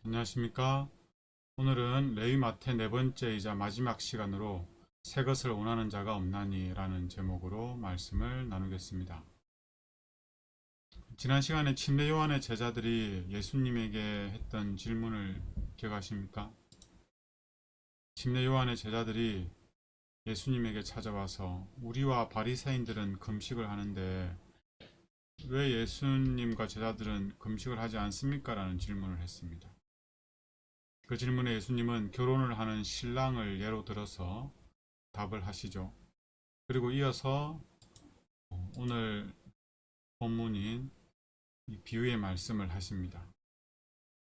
안녕하십니까. 오늘은 레위마태 네 번째이자 마지막 시간으로 새 것을 원하는 자가 없나니 라는 제목으로 말씀을 나누겠습니다. 지난 시간에 침례 요한의 제자들이 예수님에게 했던 질문을 기억하십니까? 침례 요한의 제자들이 예수님에게 찾아와서 우리와 바리새인들은 금식을 하는데 왜 예수님과 제자들은 금식을 하지 않습니까? 라는 질문을 했습니다. 그 질문에 예수님은 결혼을 하는 신랑을 예로 들어서 답을 하시죠. 그리고 이어서 오늘 본문인 이 비유의 말씀을 하십니다.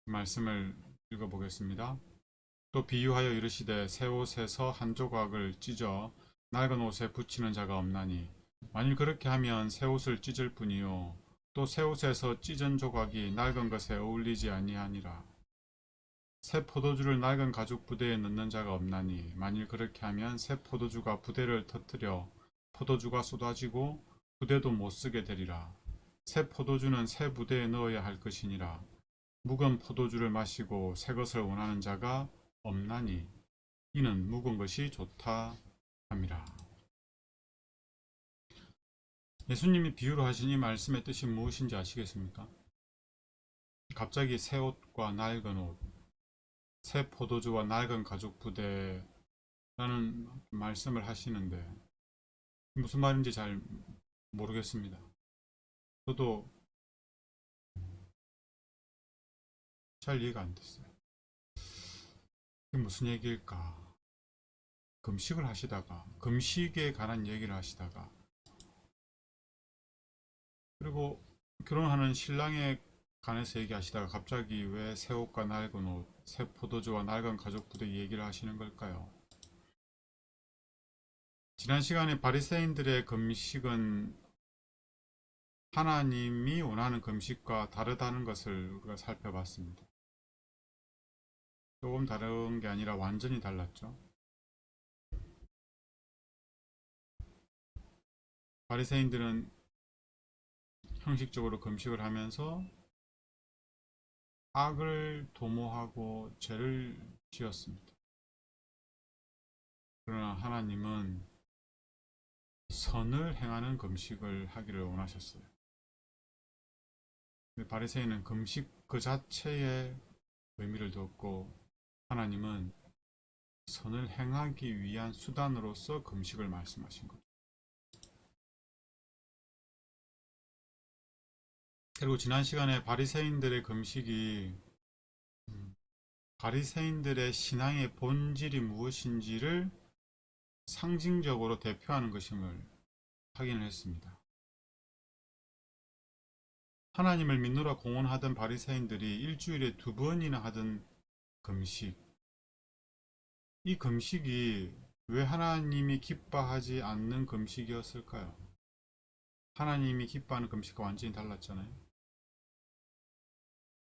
말씀을 읽어보겠습니다. 또 비유하여 이르시되 새 옷에서 한 조각을 찢어 낡은 옷에 붙이는 자가 없나니 만일 그렇게 하면 새 옷을 찢을 뿐이요 또 새 옷에서 찢은 조각이 낡은 것에 어울리지 아니하니라. 새 포도주를 낡은 가죽 부대에 넣는 자가 없나니 만일 그렇게 하면 새 포도주가 부대를 터뜨려 포도주가 쏟아지고 부대도 못 쓰게 되리라. 새 포도주는 새 부대에 넣어야 할 것이니라. 묵은 포도주를 마시고 새 것을 원하는 자가 없나니 이는 묵은 것이 좋다 함이라. 예수님이 비유로 하신 이 말씀의 뜻이 무엇인지 아시겠습니까? 갑자기 새 옷과 낡은 옷, 새 포도주와 낡은 가죽 부대라는 말씀을 하시는데 무슨 말인지 잘 모르겠습니다. 저도 잘 이해가 안 됐어요. 이게 무슨 얘기일까? 금식을 하시다가 금식에 관한 얘기를 하시다가 그리고 결혼하는 신랑에 관해서 얘기하시다가 갑자기 왜 새 옷과 낡은 옷, 새 포도주와 낡은 가죽 부대 얘기를 하시는 걸까요? 지난 시간에 바리새인들의 금식은 하나님이 원하는 금식과 다르다는 것을 우리가 살펴봤습니다. 조금 다른 게 아니라 완전히 달랐죠. 바리새인들은 형식적으로 금식을 하면서 악을 도모하고 죄를 지었습니다. 그러나 하나님은 선을 행하는 금식을 하기를 원하셨어요. 바리새인은 금식 그 자체에 의미를 두었고 하나님은 선을 행하기 위한 수단으로서 금식을 말씀하신 거죠. 그리고 지난 시간에 바리새인들의 금식이 바리새인들의 신앙의 본질이 무엇인지를 상징적으로 대표하는 것임을 확인을 했습니다. 하나님을 믿노라 공언하던 바리새인들이 일주일에 2번이나 하던 금식, 이 금식이 왜 하나님이 기뻐하지 않는 금식이었을까요? 하나님이 기뻐하는 금식과 완전히 달랐잖아요.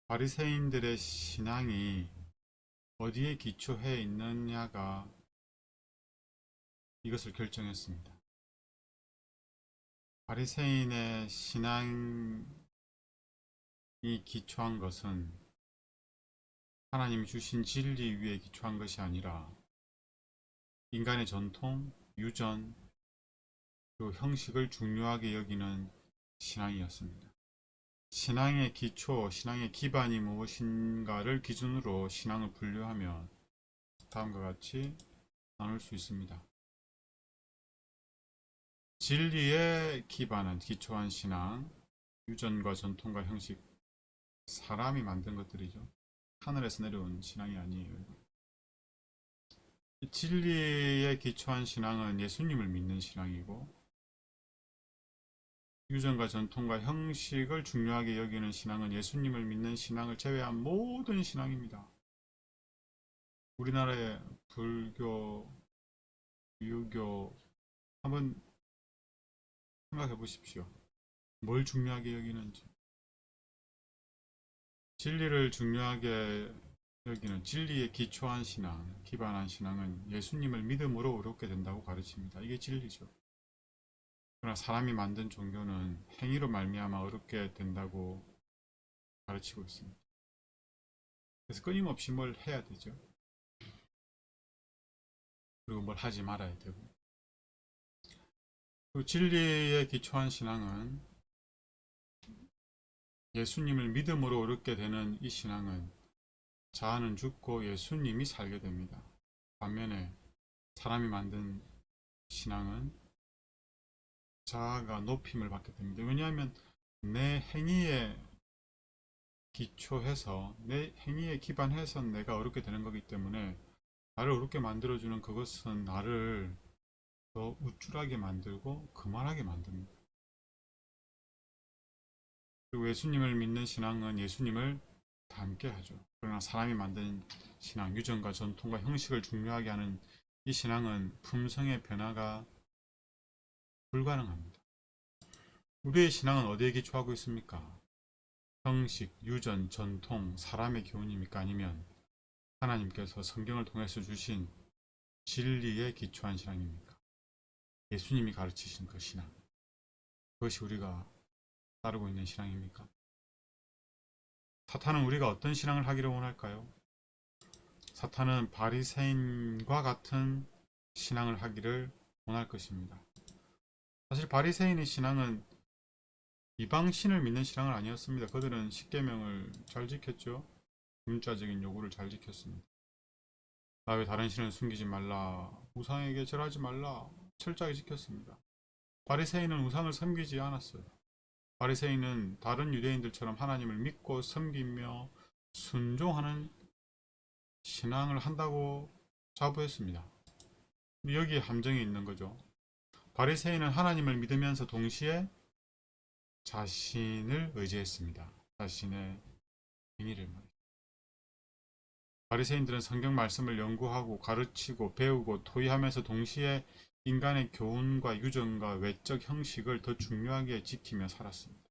바리새인들의 신앙이 어디에 기초해 있느냐가 이것을 결정했습니다. 바리새인의 신앙이 기초한 것은 하나님이 주신 진리 위에 기초한 것이 아니라 인간의 전통, 유전, 그리고 형식을 중요하게 여기는 신앙이었습니다. 신앙의 기초, 신앙의 기반이 무엇인가를 기준으로 신앙을 분류하면 다음과 같이 나눌 수 있습니다. 진리에 기반한 기초한 신앙, 유전과 전통과 형식, 사람이 만든 것들이죠. 하늘에서 내려온 신앙이 아니에요. 진리에 기초한 신앙은 예수님을 믿는 신앙이고, 유전과 전통과 형식을 중요하게 여기는 신앙은 예수님을 믿는 신앙을 제외한 모든 신앙입니다. 우리나라의 불교, 유교 한번 생각해 보십시오. 뭘 중요하게 여기는지. 진리를 중요하게 여기는 진리에 기초한 신앙, 기반한 신앙은 예수님을 믿음으로 의롭게 된다고 가르칩니다. 이게 진리죠. 그러나 사람이 만든 종교는 행위로 말미암아 의롭게 된다고 가르치고 있습니다. 그래서 끊임없이 뭘 해야 되죠. 그리고 뭘 하지 말아야 되고. 그 진리에 기초한 신앙은, 예수님을 믿음으로 얻게 되는 이 신앙은 자아는 죽고 예수님이 살게 됩니다. 반면에 사람이 만든 신앙은 자아가 높임을 받게 됩니다. 왜냐하면 내 행위에 기초해서, 내 행위에 기반해서 내가 어렵게 되는 거기 때문에, 나를 어렵게 만들어주는 그것은 나를 더 우쭐하게 만들고 그만하게 만듭니다. 그리고 예수님을 믿는 신앙은 예수님을 닮게 하죠. 그러나 사람이 만든 신앙, 유전과 전통과 형식을 중요하게 하는 이 신앙은 품성의 변화가 불가능합니다. 우리의 신앙은 어디에 기초하고 있습니까? 형식, 유전, 전통, 사람의 교훈입니까? 아니면 하나님께서 성경을 통해서 주신 진리에 기초한 신앙입니까? 예수님이 가르치신 그 신앙, 그것이 우리가 따르고 있는 신앙입니까? 사탄은 우리가 어떤 신앙을 하기를 원할까요? 사탄은 바리새인과 같은 신앙을 하기를 원할 것입니다. 사실 바리새인의 신앙은 이방신을 믿는 신앙은 아니었습니다. 그들은 십계명을 잘 지켰죠. 문자적인 요구를 잘 지켰습니다. 나 외 다른 신을 숨기지 말라, 우상에게 절하지 말라, 철저하게 지켰습니다. 바리새인은 우상을 섬기지 않았어요. 바리새인은 다른 유대인들처럼 하나님을 믿고 섬기며 순종하는 신앙을 한다고 자부했습니다. 여기에 함정이 있는 거죠. 바리새인은 하나님을 믿으면서 동시에 자신을 의지했습니다. 자신의 행위를 말이죠. 바리새인들은 성경 말씀을 연구하고 가르치고 배우고 토의하면서 동시에 인간의 교훈과 유전과 외적 형식을 더 중요하게 지키며 살았습니다.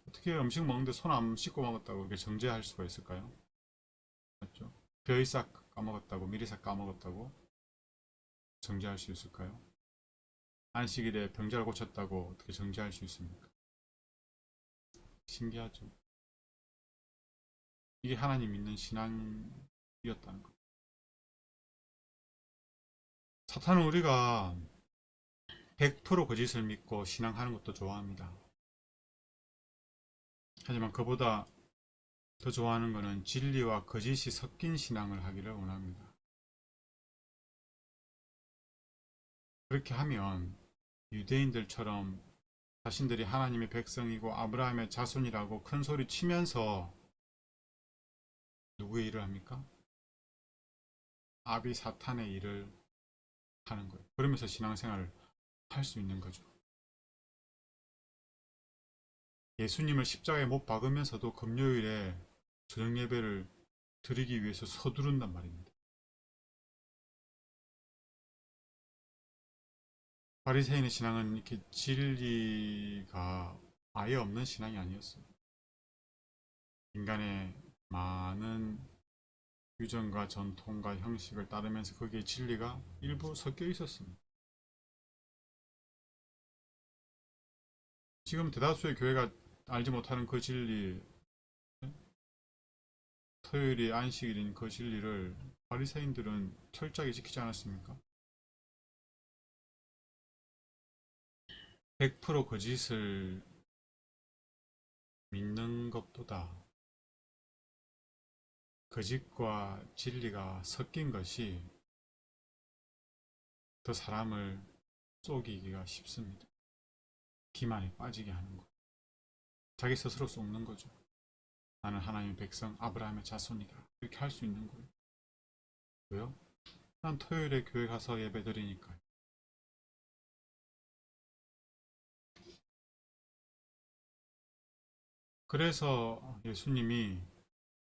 어떻게 음식 먹는데 손 안 씻고 먹었다고 이렇게 정죄할 수가 있을까요? 맞죠? 벼이삭 까먹었다고, 미리삭 까먹었다고 정죄할 수 있을까요? 안식일에 병자를 고쳤다고 어떻게 정죄할 수 있습니까? 신기하죠? 이게 하나님 믿는 신앙이었다는 것. 사탄은 우리가 100% 거짓을 믿고 신앙하는 것도 좋아합니다. 하지만 그보다 더 좋아하는 것은 진리와 거짓이 섞인 신앙을 하기를 원합니다. 그렇게 하면 유대인들처럼 자신들이 하나님의 백성이고 아브라함의 자손이라고 큰 소리 치면서 누구의 일을 합니까? 아비 사탄의 일을 하는 거예요. 그러면서 신앙생활을 할 수 있는 거죠. 예수님을 십자가에 못 박으면서도 금요일에 저녁 예배를 드리기 위해서 서두른단 말입니다. 바리새인의 신앙은 이렇게 진리가 아예 없는 신앙이 아니었어요. 인간의 많은 유전과 전통과 형식을 따르면서 거기에 진리가 일부 섞여 있었습니다. 지금 대다수의 교회가 알지 못하는 그 진리, 토요일이 안식일인 그 진리를 바리새인들은 철저하게 지키지 않았습니까? 100% 거짓을 믿는 것보다 거짓과 진리가 섞인 것이 더 사람을 속이기가 쉽습니다. 기만에 빠지게 하는 것. 자기 스스로 속는 거죠. 나는 하나님의 백성, 아브라함의 자손이다. 이렇게 할 수 있는 거예요. 왜요? 난 토요일에 교회 가서 예배 드리니까요. 그래서 예수님이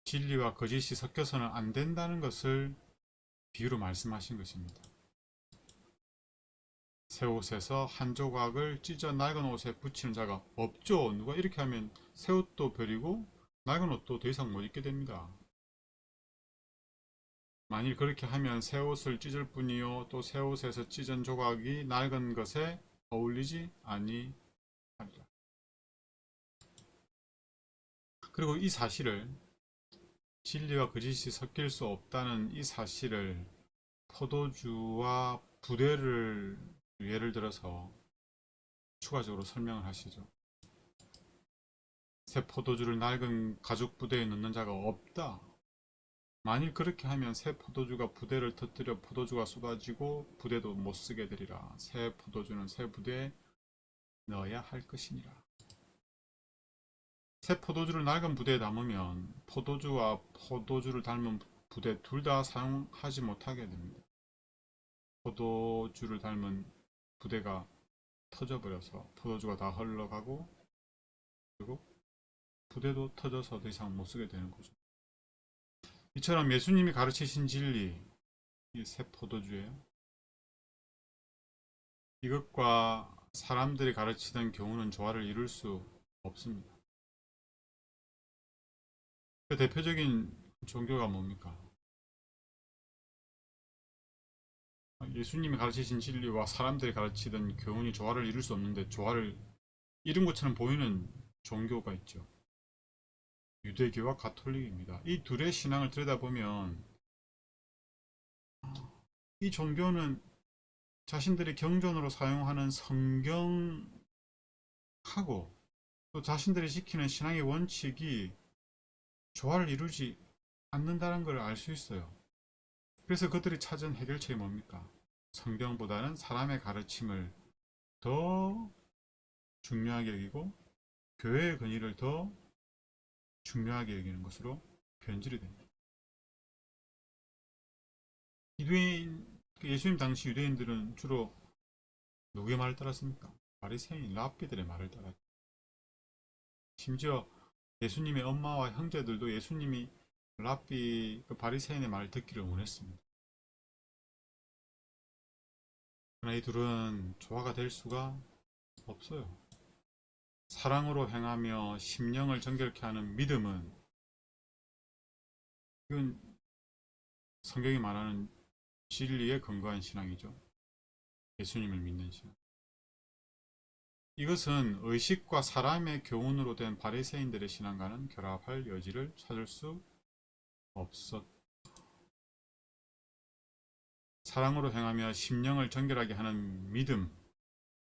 진리와 거짓이 섞여서는 안 된다는 것을 비유로 말씀하신 것입니다. 새 옷에서 한 조각을 찢어 낡은 옷에 붙이는 자가 없죠. 누가 이렇게 하면 새 옷도 버리고 낡은 옷도 더 이상 못 입게 됩니다. 만일 그렇게 하면 새 옷을 찢을 뿐이요 또 새 옷에서 찢은 조각이 낡은 것에 어울리지 아니하리라. 그리고 이 사실을 진리와 거짓이 섞일 수 없다는 이 사실을 포도주와 부대를 예를 들어서 추가적으로 설명을 하시죠. 새 포도주를 낡은 가죽 부대에 넣는 자가 없다. 만일 그렇게 하면 새 포도주가 부대를 터뜨려 포도주가 쏟아지고 부대도 못 쓰게 되리라. 새 포도주는 새 부대에 넣어야 할 것이니라. 새 포도주를 낡은 부대에 담으면 포도주와 포도주를 닮은 부대 둘 다 사용하지 못하게 됩니다. 포도주를 닮은 부대가 터져버려서 포도주가 다 흘러가고 그리고 부대도 터져서 더 이상 못 쓰게 되는 거죠. 이처럼 예수님이 가르치신 진리, 이 새 포도주예요. 이것과 사람들이 가르치던 교훈은 조화를 이룰 수 없습니다. 그 대표적인 종교가 뭡니까? 예수님이 가르치신 진리와 사람들이 가르치던 교훈이 조화를 이룰 수 없는데 조화를 이룬 것처럼 보이는 종교가 있죠. 유대교와 가톨릭입니다. 이 둘의 신앙을 들여다보면 이 종교는 자신들이 경전으로 사용하는 성경하고 또 자신들이 지키는 신앙의 원칙이 조화를 이루지 않는다는 걸 알 수 있어요. 그래서 그들이 찾은 해결책이 뭡니까? 성경보다는 사람의 가르침을 더 중요하게 여기고 교회의 권위를 더 중요하게 여기는 것으로 변질이 됩니다. 유대인, 예수님 당시 유대인들은 주로 누구의 말을 따랐습니까? 바리새인, 랍비들의 말을 따랐죠. 심지어 예수님의 엄마와 형제들도 예수님이 랍비, 그 바리새인의 말을 듣기를 원했습니다. 그러나 이 둘은 조화가 될 수가 없어요. 사랑으로 행하며 심령을 정결케 하는 믿음은 이건 성경이 말하는 진리에 근거한 신앙이죠. 예수님을 믿는 신앙. 이것은 의식과 사람의 교훈으로 된 바리새인들의 신앙과는 결합할 여지를 찾을 수 없었. 사랑으로 행하며 심령을 정결하게 하는 믿음,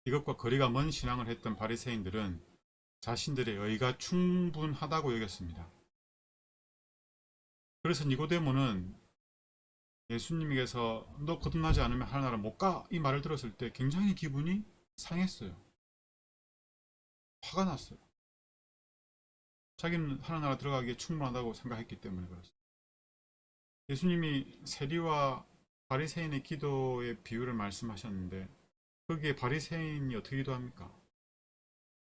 이것과 거리가 먼 신앙을 했던 바리새인들은 자신들의 의가 충분하다고 여겼습니다. 그래서 니고데모는 예수님께서 너 거듭나지 않으면 하늘나라 못 가, 이 말을 들었을 때 굉장히 기분이 상했어요. 화가 났어요. 자기는 하늘나라 들어가기에 충분하다고 생각했기 때문에 그렇습니다. 예수님이 세리와 바리새인의 기도의 비유를 말씀하셨는데 거기에 바리새인이 어떻게 기도합니까?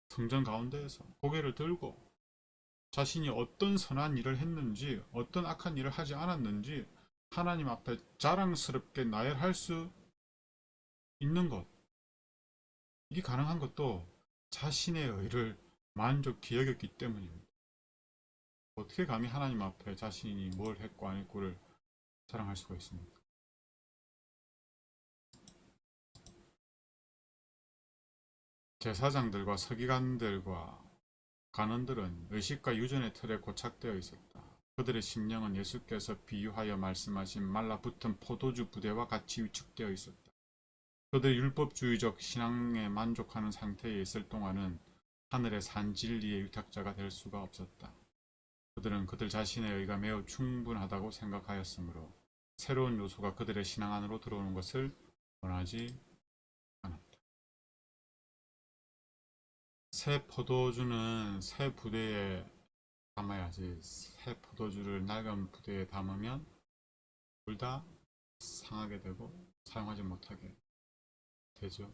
성전 가운데에서 고개를 들고 자신이 어떤 선한 일을 했는지 어떤 악한 일을 하지 않았는지 하나님 앞에 자랑스럽게 나열할 수 있는 것, 이게 가능한 것도 자신의 의를 만족히 여겼기 때문입니다. 어떻게 감히 하나님 앞에 자신이 뭘 했고 안 했고를 자랑할 수가 있습니까? 제사장들과 서기관들과 간원들은 의식과 유전의 틀에 고착되어 있었다. 그들의 심령은 예수께서 비유하여 말씀하신 말라붙은 포도주 부대와 같이 위축되어 있었다. 그들이 율법주의적 신앙에 만족하는 상태에 있을 동안은 하늘의 산 진리의 위탁자가 될 수가 없었다. 그들은 그들 자신의 의가 매우 충분하다고 생각하였으므로 새로운 요소가 그들의 신앙 안으로 들어오는 것을 원하지 않았다. 새 포도주는 새 부대에 담아야지 새 포도주를 낡은 부대에 담으면 둘 다 상하게 되고 사용하지 못하게 되죠.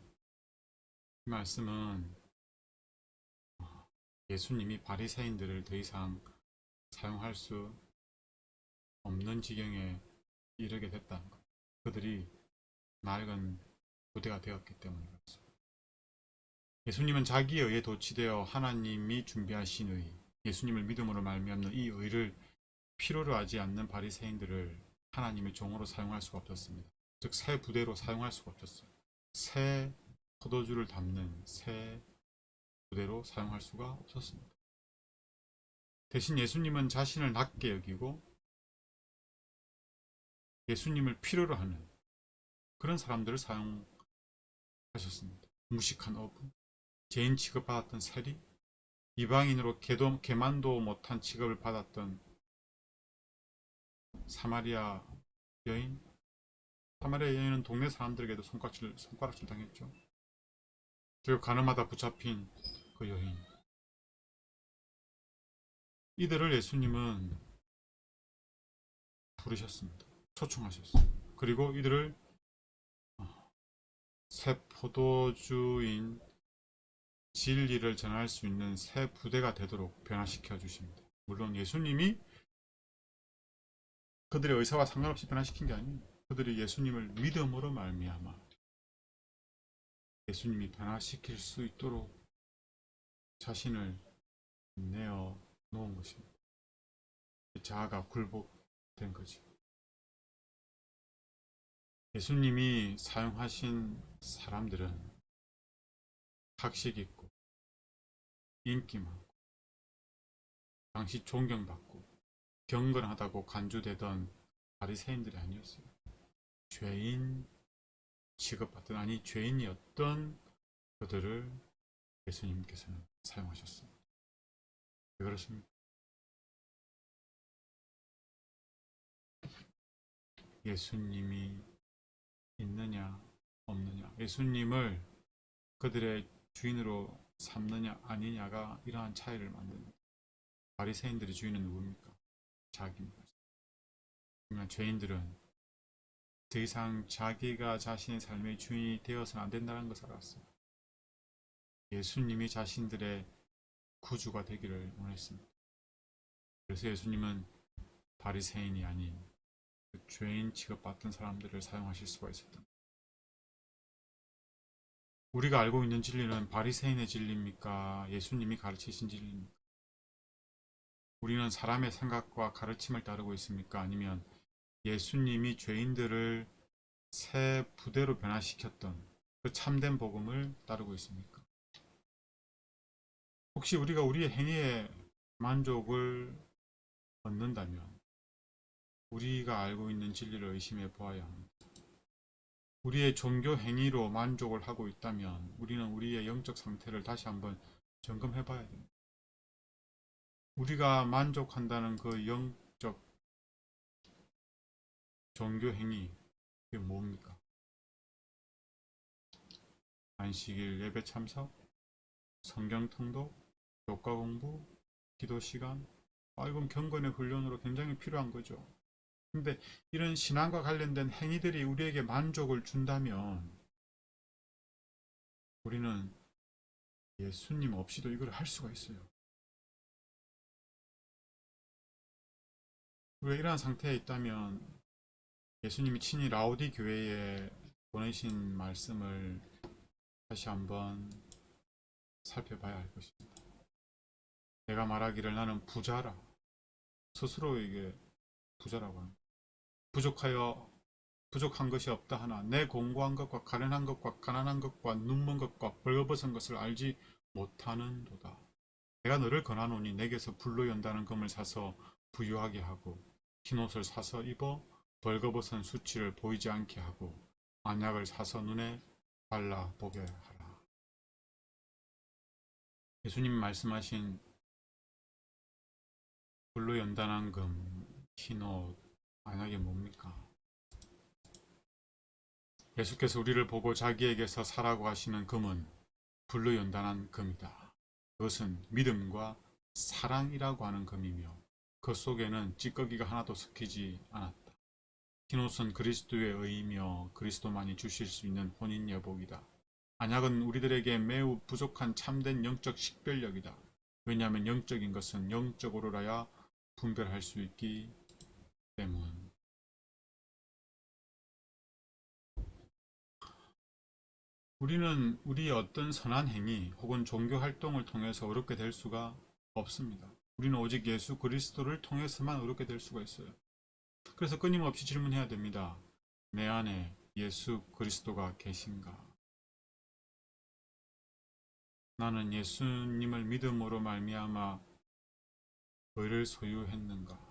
이 말씀은 예수님이 바리새인들을 더 이상 사용할 수 없는 지경에 이르게 됐다는 것. 그들이 낡은 부대가 되었기 때문에 그렇습니다. 예수님은 자기의 의에 도취되어 하나님이 준비하신 의, 예수님을 믿음으로 말미암는 이 의를 필요로 하지 않는 바리새인들을 하나님의 종으로 사용할 수가 없었습니다. 즉 새 부대로 사용할 수가 없었어요. 새 포도주를 담는 새 부대로 사용할 수가 없었습니다. 대신 예수님은 자신을 낮게 여기고 예수님을 필요로 하는 그런 사람들을 사용하셨습니다. 무식한 어부, 죄인 취급받았던 세리, 이방인으로 개만도 못한 취급을 받았던 사마리아 여인. 사마리아 여인은 동네 사람들에게도 손가락질 당했죠. 그리고 가늠하다 붙잡힌 그 여인. 이들을 예수님은 부르셨습니다. 초청하셨어요. 그리고 이들을 새 포도주인 진리를 전할 수 있는 새 부대가 되도록 변화시켜 주십니다. 물론 예수님이 그들의 의사와 상관없이 변화시킨 게 아니에요. 그들이 예수님을 믿음으로 말미암아 예수님이 변화시킬 수 있도록 자신을 내어 놓은 것입니다. 자아가 굴복된 거죠. 예수님이 사용하신 사람들은 학식 있고 인기 많고 당시 존경받고 경건하다고 간주되던 바리새인들이 아니었어요. 죄인 취급받던, 아니 죄인이었던 그들을 예수님께서는 사용하셨습니다. 왜 그렇습니까? 예수님이 있느냐 없느냐, 예수님을 그들의 주인으로 삼느냐 아니냐가 이러한 차이를 만듭니다. 바리새인들의 주인은 누굽니까? 자기입니다. 그러면 죄인들은 더 이상 자기가 자신의 삶의 주인이 되어서는 안 된다는 것을 알았어요. 예수님이 자신들의 구주가 되기를 원했습니다. 그래서 예수님은 바리새인이 아닌 그 죄인 취급받던 사람들을 사용하실 수가 있었던. 우리가 알고 있는 진리는 바리새인의 진리입니까? 예수님이 가르치신 진리입니까? 우리는 사람의 생각과 가르침을 따르고 있습니까? 아니면 예수님이 죄인들을 새 부대로 변화시켰던 그 참된 복음을 따르고 있습니까? 혹시 우리가 우리의 행위에 만족을 얻는다면 우리가 알고 있는 진리를 의심해 보아야 합니다. 우리의 종교 행위로 만족을 하고 있다면 우리는 우리의 영적 상태를 다시 한번 점검해 봐야 됩니다. 우리가 만족한다는 그 영적 종교 행위, 그게 뭡니까? 안식일 예배 참석, 성경 통독, 교과 공부, 기도 시간. 이건 경건의 훈련으로 굉장히 필요한 거죠. 근데 이런 신앙과 관련된 행위들이 우리에게 만족을 준다면 우리는 예수님 없이도 이걸 할 수가 있어요. 우리가 이러한 상태에 있다면 예수님이 친히 라오디 교회에 보내신 말씀을 다시 한번 살펴봐야 할 것입니다. 내가 말하기를 나는 부자라. 스스로에게 부자라고 합니다. 부족한 것이 없다 하나 내 공고한 것과 가련한 것과 가난한 것과 눈먼 것과 벌거벗은 것을 알지 못하는도다. 내가 너를 권하노니 내게서 불로 연다는 금을 사서 부유하게 하고 흰옷을 사서 입어 벌거벗은 수치를 보이지 않게 하고 안약을 사서 눈에 발라 보게 하라. 예수님 말씀하신 불로 연단한 금, 흰옷, 안약이 뭡니까? 예수께서 우리를 보고 자기에게서 사라고 하시는 금은 불로 연단한 금이다. 그것은 믿음과 사랑이라고 하는 금이며 그 속에는 찌꺼기가 하나도 섞이지 않았다. 흰옷은 그리스도의 의이며 그리스도만이 주실 수 있는 혼인 여복이다. 안약은 우리들에게 매우 부족한 참된 영적 식별력이다. 왜냐하면 영적인 것은 영적으로라야 분별할 수 있기 때문. 우리는 우리의 어떤 선한 행위 혹은 종교 활동을 통해서 의롭게 될 수가 없습니다. 우리는 오직 예수 그리스도를 통해서만 의롭게 될 수가 있어요. 그래서 끊임없이 질문해야 됩니다. 내 안에 예수 그리스도가 계신가? 나는 예수님을 믿음으로 말미암아 의를 소유했는가?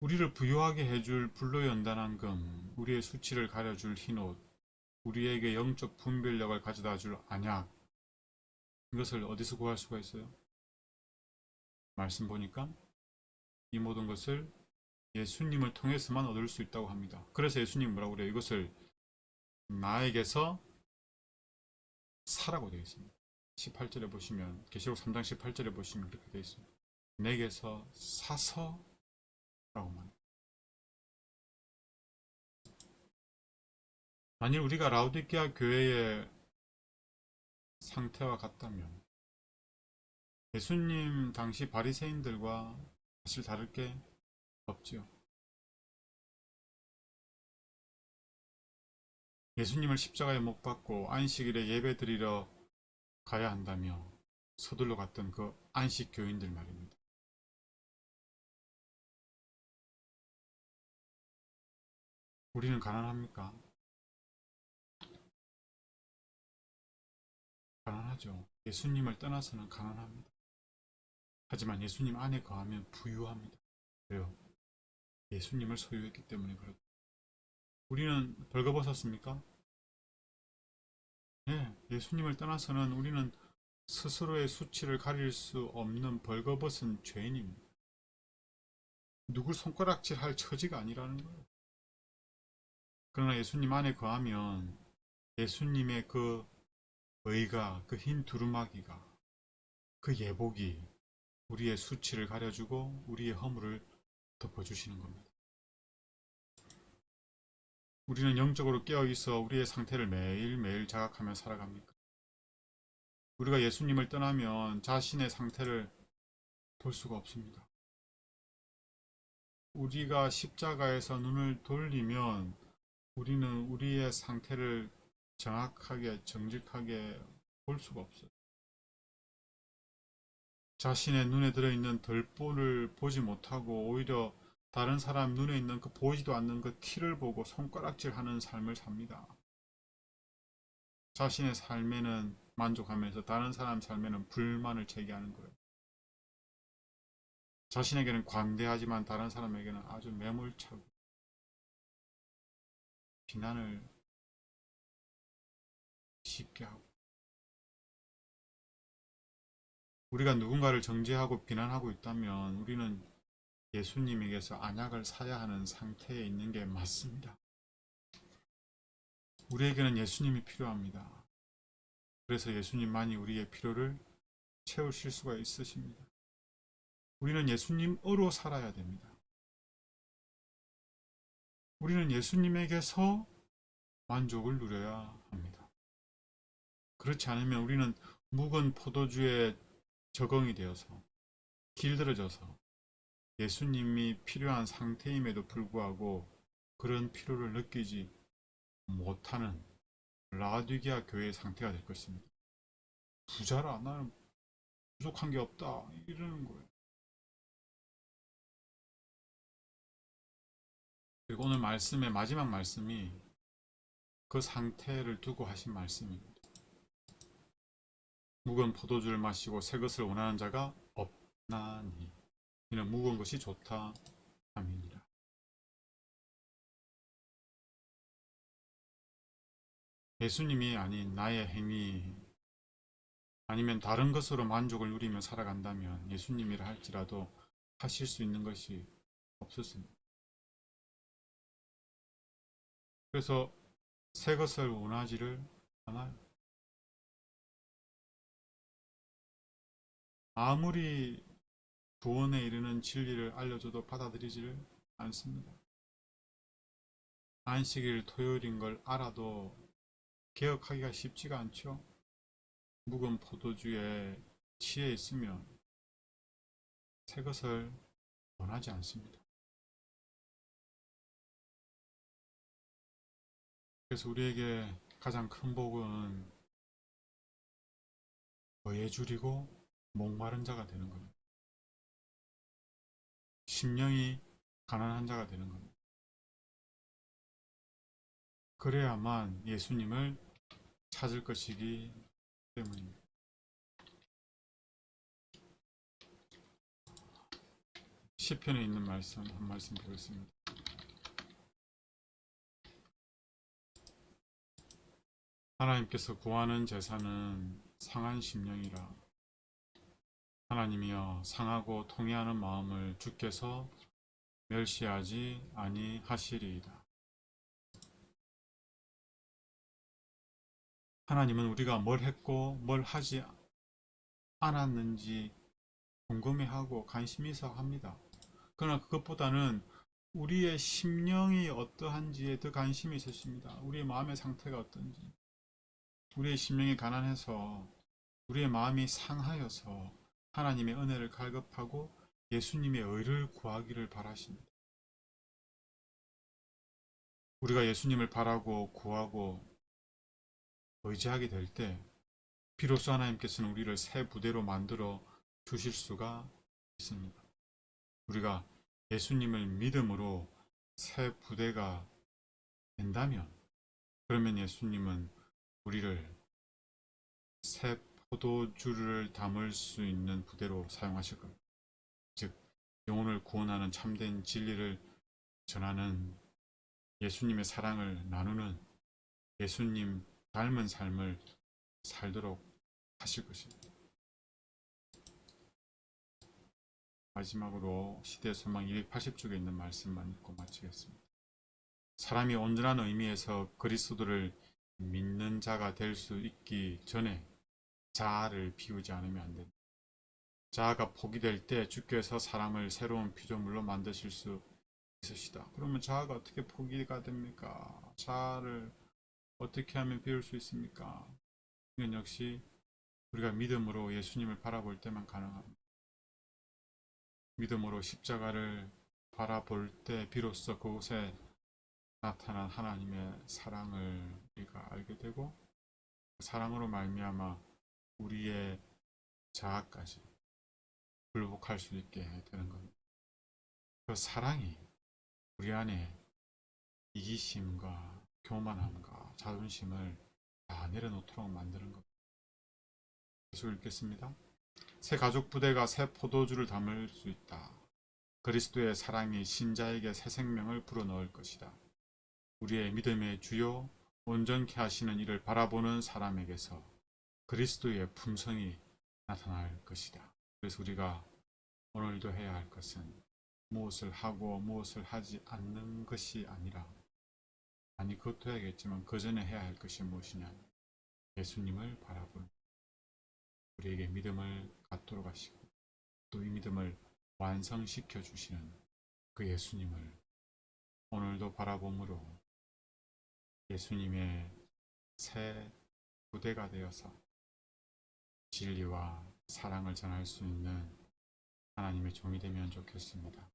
우리를 부유하게 해줄 불로 연단한 금, 우리의 수치를 가려줄 흰옷, 우리에게 영적 분별력을 가져다 줄 안약, 이것을 어디서 구할 수가 있어요? 말씀 보니까 이 모든 것을 예수님을 통해서만 얻을 수 있다고 합니다. 그래서 예수님 뭐라고 그래요? 이것을 나에게서 사라고 되어 있습니다. 18절에 보시면, 계시록 3장 18절에 보시면 그렇게 되어 있습니다. 내게서 사서 라고 말합니다. 만일 우리가 라우디게아 교회의 상태와 같다면 예수님 당시 바리새인들과 사실 다를 게 없지요. 예수님을 십자가에 못 박고 안식일에 예배 드리러 가야 한다며 서둘러 갔던 그 안식 교인들 말입니다. 우리는 가난합니까? 가난하죠. 예수님을 떠나서는 가난합니다. 하지만 예수님 안에 거하면 부유합니다. 왜요? 예수님을 소유했기 때문에 그렇죠. 우리는 벌거벗었습니까? 네, 예수님을 떠나서는 우리는 스스로의 수치를 가릴 수 없는 벌거벗은 죄인입니다. 누굴 손가락질할 처지가 아니라는 거예요. 그러나 예수님 안에 거하면 예수님의 그 의가, 그 흰 두루마기가, 그 예복이 우리의 수치를 가려주고 우리의 허물을 덮어주시는 겁니다. 우리는 영적으로 깨어있어 우리의 상태를 매일매일 자각하며 살아갑니까? 우리가 예수님을 떠나면 자신의 상태를 볼 수가 없습니다. 우리가 십자가에서 눈을 돌리면 우리는 우리의 상태를 정확하게, 정직하게 볼 수가 없어요. 자신의 눈에 들어있는 덜보를 보지 못하고 오히려 다른 사람 눈에 있는 그 보이지도 않는 그 티를 보고 손가락질하는 삶을 삽니다. 자신의 삶에는 만족하면서 다른 사람 삶에는 불만을 제기하는 거예요. 자신에게는 관대하지만 다른 사람에게는 아주 매몰차고 비난을 쉽게 하고, 우리가 누군가를 정죄하고 비난하고 있다면 우리는 예수님에게서 안약을 사야 하는 상태에 있는 게 맞습니다. 우리에게는 예수님이 필요합니다. 그래서 예수님만이 우리의 필요를 채우실 수가 있으십니다. 우리는 예수님으로 살아야 됩니다. 우리는 예수님에게서 만족을 누려야 합니다. 그렇지 않으면 우리는 묵은 포도주에 적응이 되어서 길들여져서 예수님이 필요한 상태임에도 불구하고 그런 필요를 느끼지 못하는 라디기아 교회의 상태가 될 것입니다. 부자라, 나는 부족한 게 없다, 이러는 거예요. 그리고 오늘 말씀의 마지막 말씀이 그 상태를 두고 하신 말씀입니다. 묵은 포도주를 마시고 새 것을 원하는 자가 없나니 이는 묵은 것이 좋다 함이니라. 예수님이 아닌 나의 행위 아니면 다른 것으로 만족을 누리며 살아간다면 예수님이라 할지라도 하실 수 있는 것이 없었습니다. 그래서 새 것을 원하지를 않아요. 아무리 구원에 이르는 진리를 알려줘도 받아들이지를 않습니다. 안식일 토요일인 걸 알아도 개혁하기가 쉽지가 않죠. 묵은 포도주에 취해 있으면 새 것을 원하지 않습니다. 그래서 우리에게 가장 큰 복은 거에 줄이고 목마른 자가 되는 겁니다. 심령이 가난한 자가 되는 겁니다. 그래야만 예수님을 찾을 것이기 때문입니다. 시편에 있는 말씀 한 말씀 보겠습니다. 하나님께서 구하는 제사는 상한 심령이라. 하나님이여 상하고 통회하는 마음을 주께서 멸시하지 아니하시리이다. 하나님은 우리가 뭘 했고 뭘 하지 않았는지 궁금해하고 관심이 있어 합니다. 그러나 그것보다는 우리의 심령이 어떠한지에 더 관심이 있으십니다. 우리의 마음의 상태가 어떤지. 우리의 심령이 가난해서 우리의 마음이 상하여서 하나님의 은혜를 갈급하고 예수님의 의를 구하기를 바라십니다. 우리가 예수님을 바라고 구하고 의지하게 될 때 비로소 하나님께서는 우리를 새 부대로 만들어 주실 수가 있습니다. 우리가 예수님을 믿음으로 새 부대가 된다면 그러면 예수님은 우리를 새 포도주를 담을 수 있는 부대로 사용하실 겁니다. 즉 영혼을 구원하는 참된 진리를 전하는 예수님의 사랑을 나누는 예수님 닮은 삶을 살도록 하실 것입니다. 마지막으로 시대의 소망 280쪽에 있는 말씀만 읽고 마치겠습니다. 사람이 온전한 의미에서 그리스도를 믿는 자가 될 수 있기 전에 자아를 비우지 않으면 안 됩니다. 자아가 포기될 때 주께서 사람을 새로운 피조물로 만드실 수 있으시다. 그러면 자아가 어떻게 포기가 됩니까? 자아를 어떻게 하면 비울 수 있습니까? 이건 역시 우리가 믿음으로 예수님을 바라볼 때만 가능합니다. 믿음으로 십자가를 바라볼 때 비로소 그곳에 나타난 하나님의 사랑을 우리가 알게 되고 그 사랑으로 말미암아 우리의 자아까지 굴복할 수 있게 되는 겁니다. 그 사랑이 우리 안에 이기심과 교만함과 자존심을 다 내려놓도록 만드는 겁니다. 계속 읽겠습니다. 새 가족 부대가 새 포도주를 담을 수 있다. 그리스도의 사랑이 신자에게 새 생명을 불어넣을 것이다. 우리의 믿음의 주요 온전케 하시는 이를 바라보는 사람에게서 그리스도의 품성이 나타날 것이다. 그래서 우리가 오늘도 해야 할 것은 무엇을 하고 무엇을 하지 않는 것이 아니라 아니 그것도 해야겠지만 그 전에 해야 할 것이 무엇이냐 예수님을 바라보는 우리에게 믿음을 갖도록 하시고 또 이 믿음을 완성시켜 주시는 그 예수님을 오늘도 바라봄으로 예수님의 새 부대가 되어서 진리와 사랑을 전할 수 있는 하나님의 종이 되면 좋겠습니다.